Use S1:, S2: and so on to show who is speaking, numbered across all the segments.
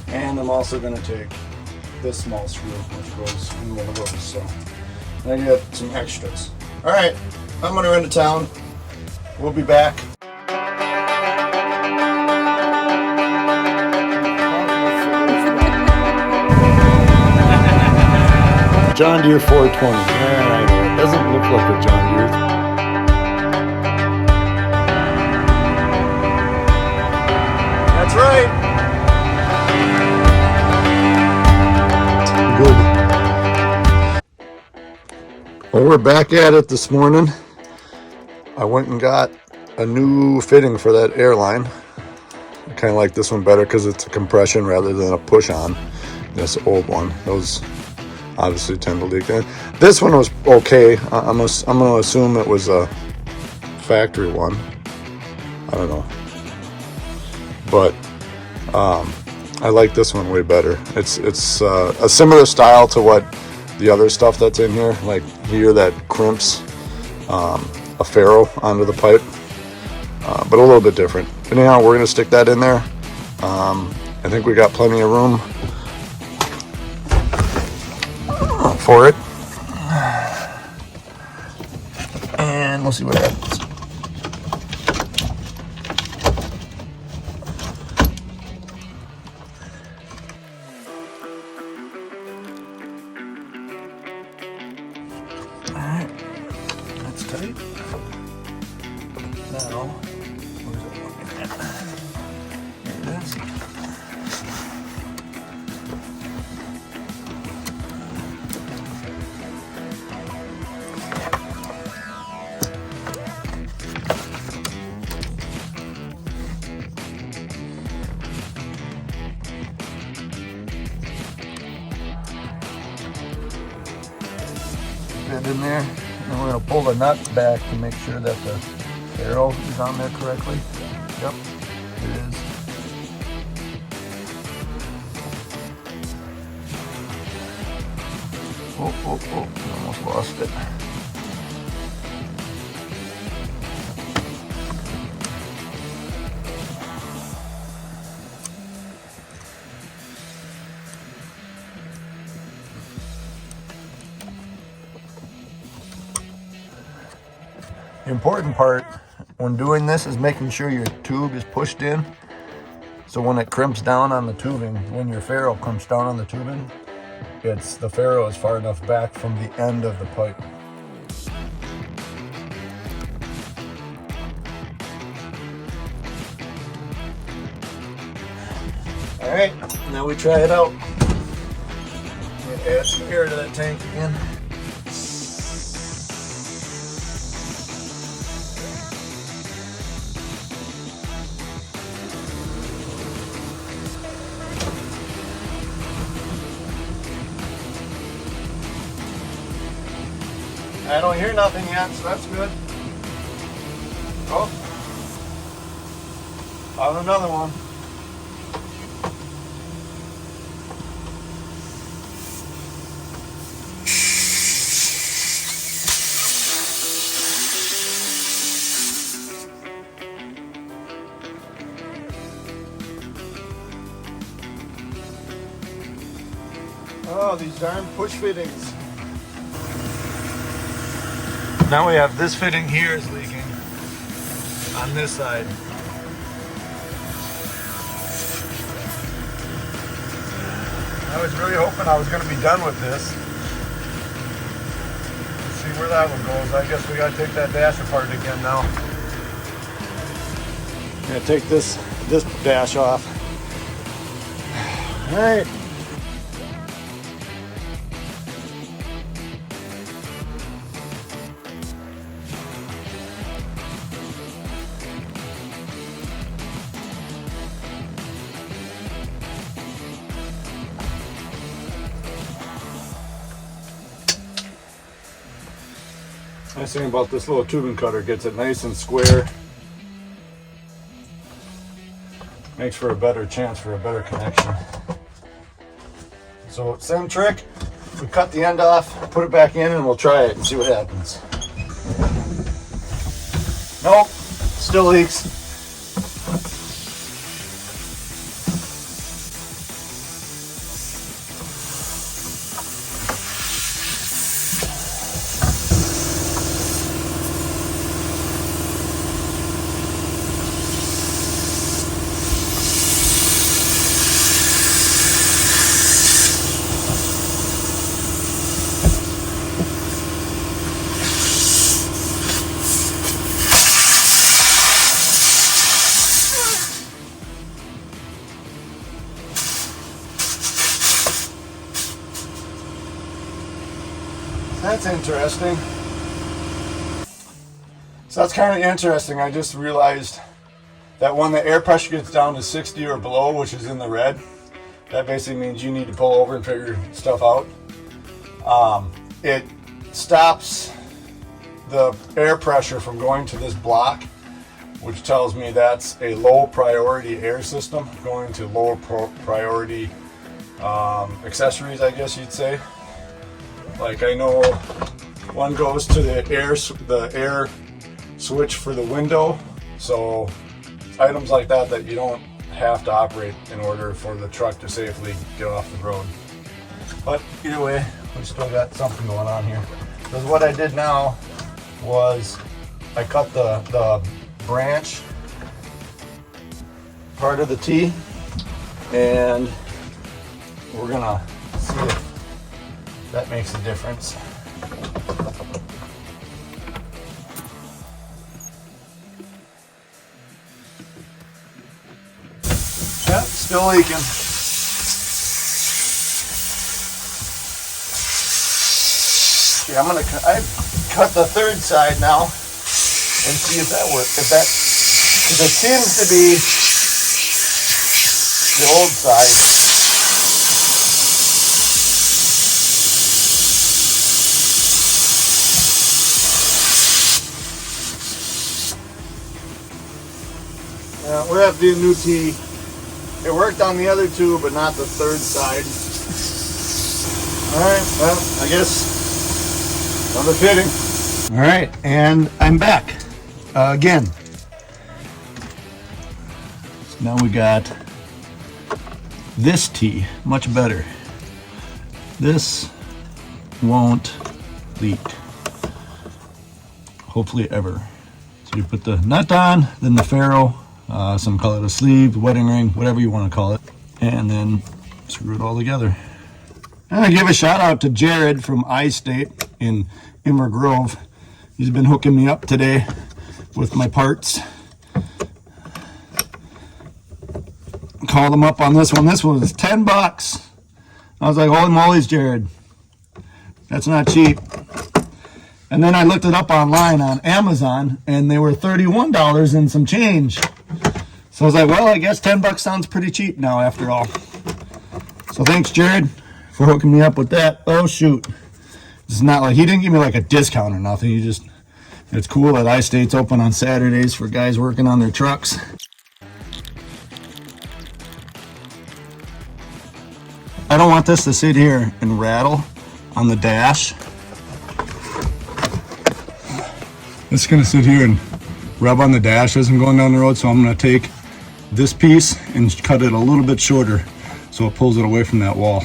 S1: And I'm also going to take this small screw, which goes in one of those. So I got some extras. All right, I'm going to run to town. We'll be back. John Deere 420. It doesn't look like a John Deere. That's right. Good. Well, we're back at it this morning. I went and got a new fitting for that airline. I kind of like this one better because it's a compression rather than a push-on. This old one, those obviously tend to leak. This one was okay. I'm going to assume it was a factory one. I don't know. But I like this one way better. It's a similar style to what the other stuff that's in here. Like here that crimps a ferrule onto the pipe. But a little bit different. Anyhow, we're going to stick that in there. I think we got plenty of room for it, and we'll see what happens. All right, that's tight. Now, where's it looking at? There it is. It in there, and we're going to pull the nut back to make sure that the ferrule is on there correctly. Yep, it is. Oh, I almost lost it. The important part when doing this is making sure your tube is pushed in. So when it crimps down on the tubing, when your ferrule crimps down on the tubing, the ferrule is far enough back from the end of the pipe. All right, now we try it out. Add some air to that tank again. I don't hear nothing yet, so that's good. Oh, found another one. Oh, these darn push fittings. Now we have this fitting here is leaking on this side. I was really hoping I was going to be done with this. Let's see where that one goes. I guess we got to take that dash apart again now. I'm going to take this dash off. All right. Nice thing about this little tubing cutter, gets it nice and square. Makes for a better chance for a better connection. So same trick, we cut the end off, put it back in, and we'll try it and see what happens. Nope, still leaks. That's interesting. So that's kind of interesting. I just realized that when the air pressure gets down to 60 or below, which is in the red, that basically means you need to pull over and figure stuff out. It stops the air pressure from going to this block, which tells me that's a low priority air system going to lower priority accessories, I guess you'd say. Like I know one goes to the air switch for the window, so items like that that you don't have to operate in order for the truck to safely get off the road. But either way, we still got something going on here. Because what I did now was I cut the branch part of the T, and we're gonna see if that makes a difference. Yep, still leaking. Okay, I cut the third side now and see if that works. If that, because it seems to be the old side. Yeah, we have to do a new T. It worked on the other two, but not the third side. Alright, well, I guess another fitting. Alright, and I'm back again. So now we got this T, much better. This won't leak. Hopefully ever. So you put the nut on, then the ferrule. Some call it a sleeve, wedding ring, whatever you want to call it, and then screw it all together. And I give a shout out to Jared from iState in Immer Grove. He's been hooking me up today with my parts. Called him up on this one. This one was $10. I was like, holy moly's, Jared, that's not cheap. And then I looked it up online on Amazon, and they were $31 and some change. So I was like, well, I guess $10 sounds pretty cheap now after all. So thanks, Jared, for hooking me up with that. Oh, shoot. It's not like, he didn't give me like a discount or nothing. He just, it's cool that iState's open on Saturdays for guys working on their trucks. I don't want this to sit here and rattle on the dash. It's gonna sit here and rub on the dash as I'm going down the road, so I'm gonna take this piece and cut it a little bit shorter so it pulls it away from that wall.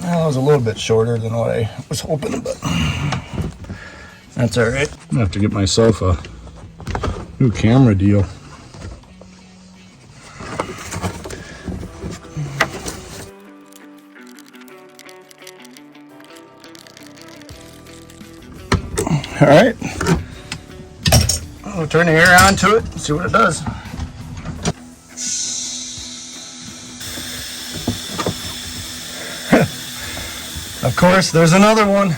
S1: Well, it was a little bit shorter than what I was hoping, but that's all right. I'm gonna have to get myself a new camera deal. All right. We'll turn the air on to it and see what it does. Of course, there's another one.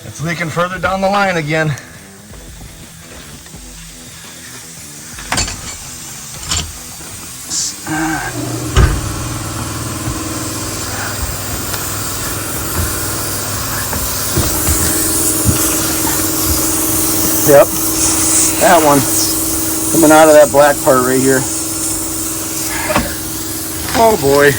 S1: It's leaking further down the line again. Yep, that one coming out of that black part right here. Oh boy.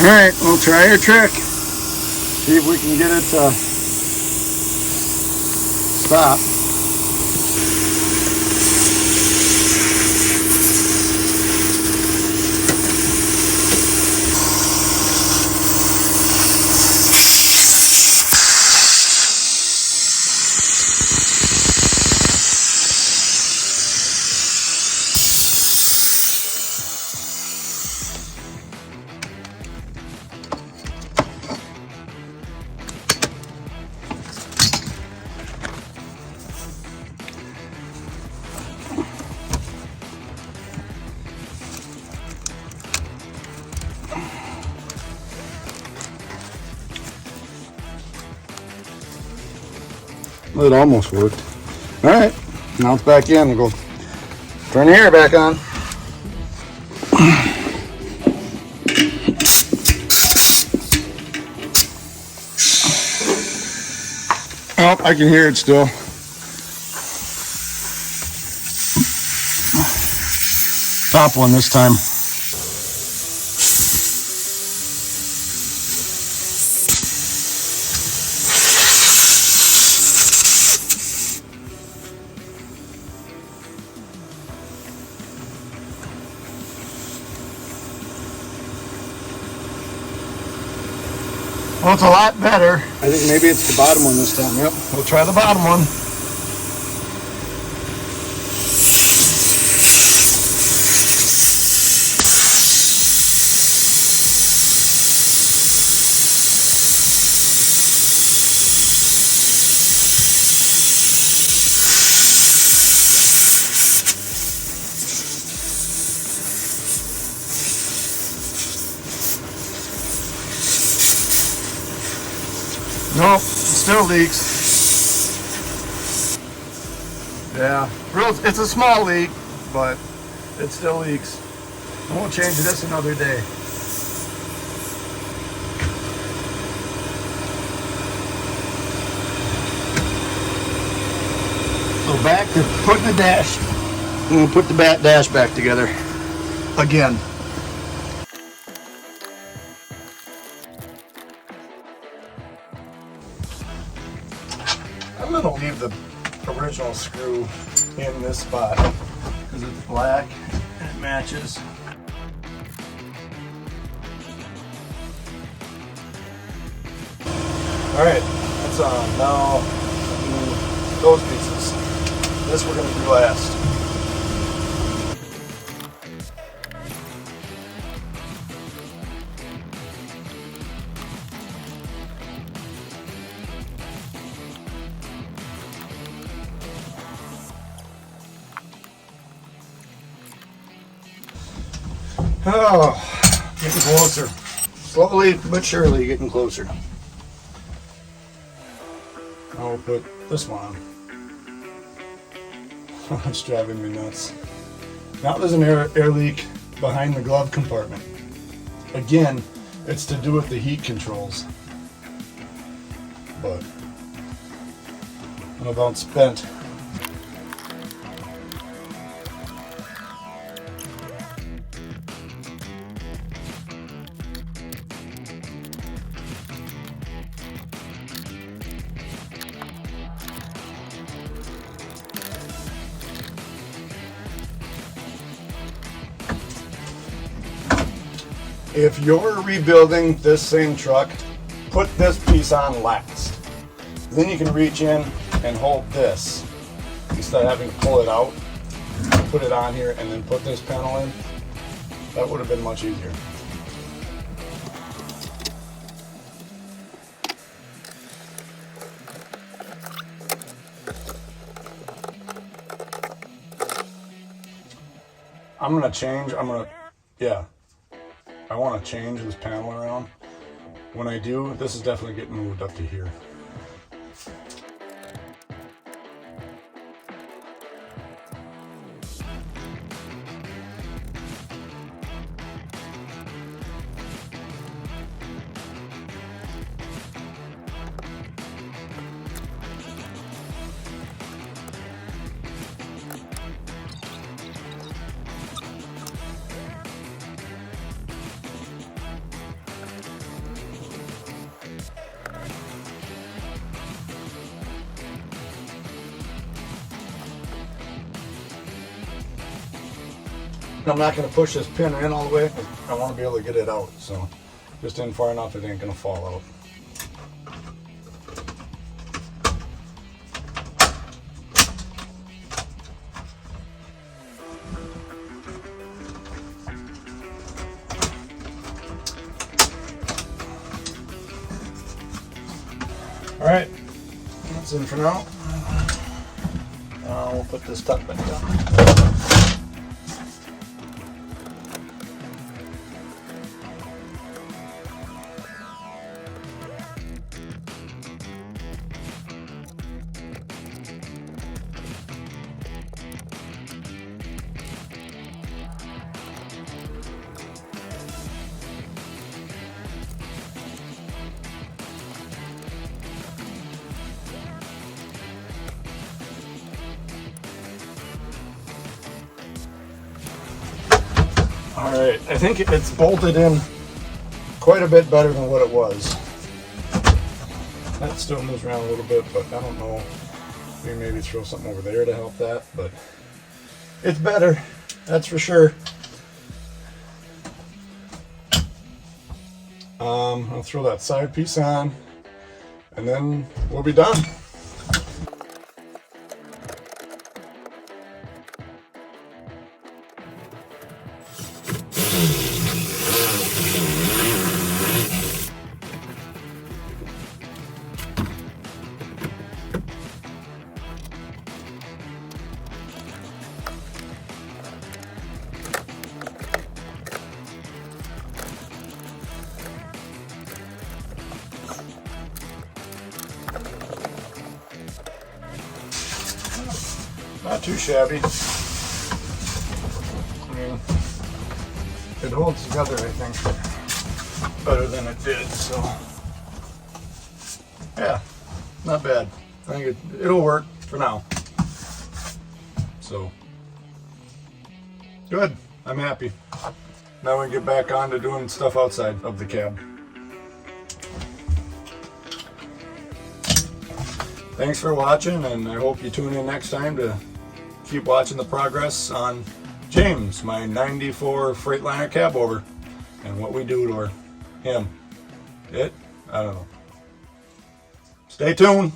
S1: All right, we'll try our trick. See if we can get it to stop. It almost worked. All right, now it's back in. We'll go turn the air back on. Oh, I can hear it still. Top one this time. Well, it's a lot better. I think maybe it's the bottom one this time. Yep, we'll try the bottom one. Nope, still leaks. Yeah, it's a small leak, but it still leaks. We'll change this another day. So back to putting the dash. I'm going to put the dash back together again. I'm going to leave the original screw in this spot because it's black and it matches. Alright, that's on. Now those pieces. This we're going to do last. Oh, getting closer. Slowly but surely getting closer. I'll put this one on. It's driving me nuts. Now there's an air leak behind the glove compartment. Again, it's to do with the heat controls. But I'm about spent. If you're rebuilding this same truck, put this piece on last. Then you can reach in and hold this instead of having to pull it out, put it on here, and then put this panel in. That would have been much easier. I want to change this panel around. When I do, this is definitely getting moved up to here. I'm not going to push this pin in all the way. I want to be able to get it out. So just in far enough it ain't going to fall out. Alright, that's in for now. We'll put this tuck back down. All right, I think it's bolted in quite a bit better than what it was. That still moves around a little bit, but I don't know. We maybe throw something over there to help that, but it's better, that's for sure. I'll throw that side piece on, and then we'll be done. Not too shabby. I mean, it holds together, I think, better than it did, so yeah, not bad. I think it'll work for now. So, good. I'm happy. Now we can get back on to doing stuff outside of the cab. Thanks for watching, and I hope you tune in next time to keep watching the progress on James, my 94 FreightlinerCabover, and what we do to him. I don't know. Stay tuned.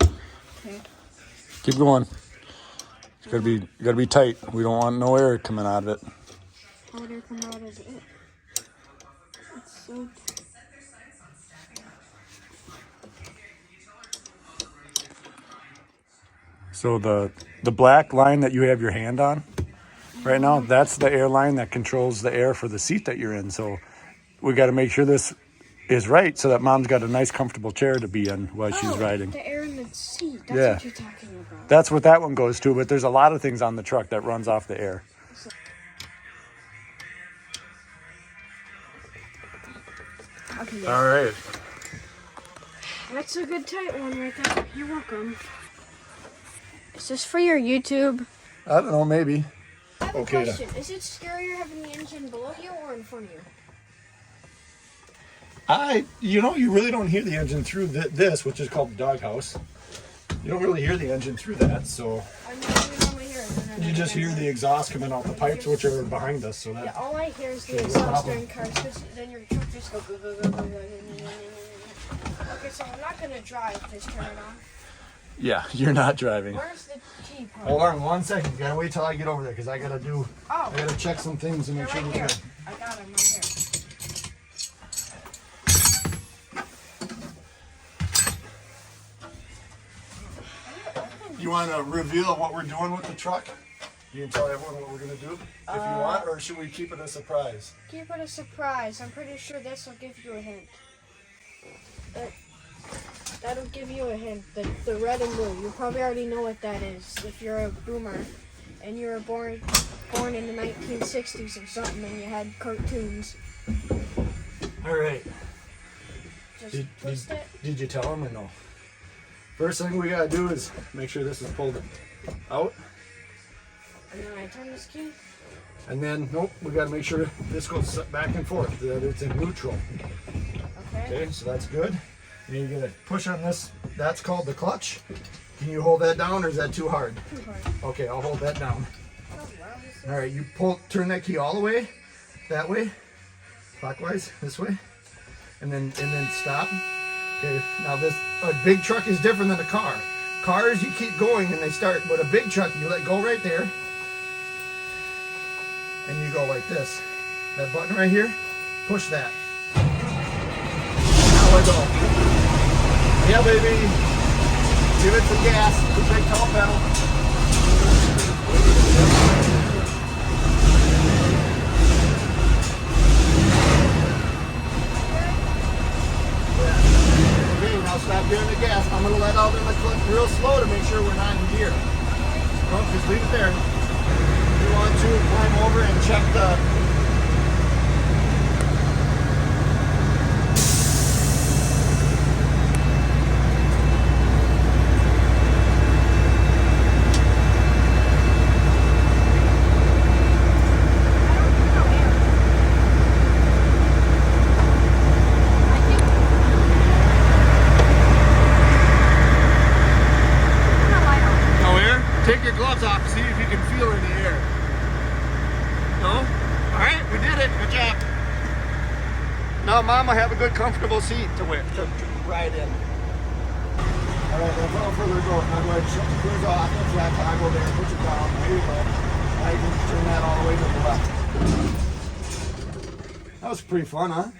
S2: Okay.
S1: Keep going. It's gotta be tight. We don't want no air coming out of it.
S2: How would it come out of it? It's so.
S1: So the black line that you have your hand on right now, that's the air line that controls the air for the seat that you're in. So we got to make sure this is right so that Mom's got a nice comfortable chair to be in while she's riding.
S2: The air in the seat. That's
S1: Yeah.
S2: what you're talking about.
S1: That's what that one goes to, but there's a lot of things on the truck that runs off the air.
S2: Okay, yeah.
S1: All right.
S2: That's a good tight one right there. You're welcome. Is this for your YouTube?
S1: I don't know, maybe.
S2: I have
S1: Okay,
S2: a question. Is it scarier having the engine below you or in front of you?
S1: You really don't hear the engine through this, which is called the doghouse. You don't really hear the engine through that, so
S2: I normally hear it.
S1: you just hear the exhaust coming out the pipes, which are behind us. So
S2: Yeah,
S1: that
S2: all I hear is the
S1: Okay,
S2: exhaust
S1: no
S2: during cars, because then your truck just go go go go go go. Okay, so I'm not gonna drive. Just turn it on.
S1: yeah, you're not driving.
S2: Where's the key part?
S1: Hold on 1 second. You gotta wait till I get over there because I gotta check some things and
S2: They're
S1: make sure
S2: right
S1: we're
S2: here.
S1: good.
S2: I got them right here.
S1: You want to reveal what we're doing with the truck? You can tell everyone what we're gonna do if you want, or should we keep it a surprise?
S2: Keep it a surprise. I'm pretty sure this will give you a hint. That'll give you a hint. The red and blue. You probably already know what that is if you're a boomer and you were born in the 1960s or something and you had cartoons.
S1: All right.
S2: Just twist it.
S1: Did you tell them or no? First thing we gotta do is make sure this is pulled out.
S2: And then I turn this key.
S1: And then, nope, we gotta make sure this goes back and forth, that it's in neutral. Okay, so that's good. And you're gonna push on this, that's called the clutch. Can you hold that down or is that too hard?
S2: Too hard.
S1: Okay, I'll hold that down.
S2: Oh, wow, this is-
S1: All right, you turn that key all the way, that way, clockwise, this way, and then stop. Okay, now a big truck is different than a car. Cars, you keep going and they start, but a big truck, you let go right there, and you go like this. That button right here, push that. Now let go. Yeah, baby. Give it some gas, the big tall pedal. Now stop giving the gas. I'm going to let out in the clip real slow to make sure we're not in gear. No, just leave it there. If you want to climb over and check the Now Mama have a good comfortable seat to ride in.
S3: All right, without further ado, I'm going to shut the cruise off. That's that time. Go there, push it down. There you go. Now you can turn that all the way to the left. That was pretty fun, huh?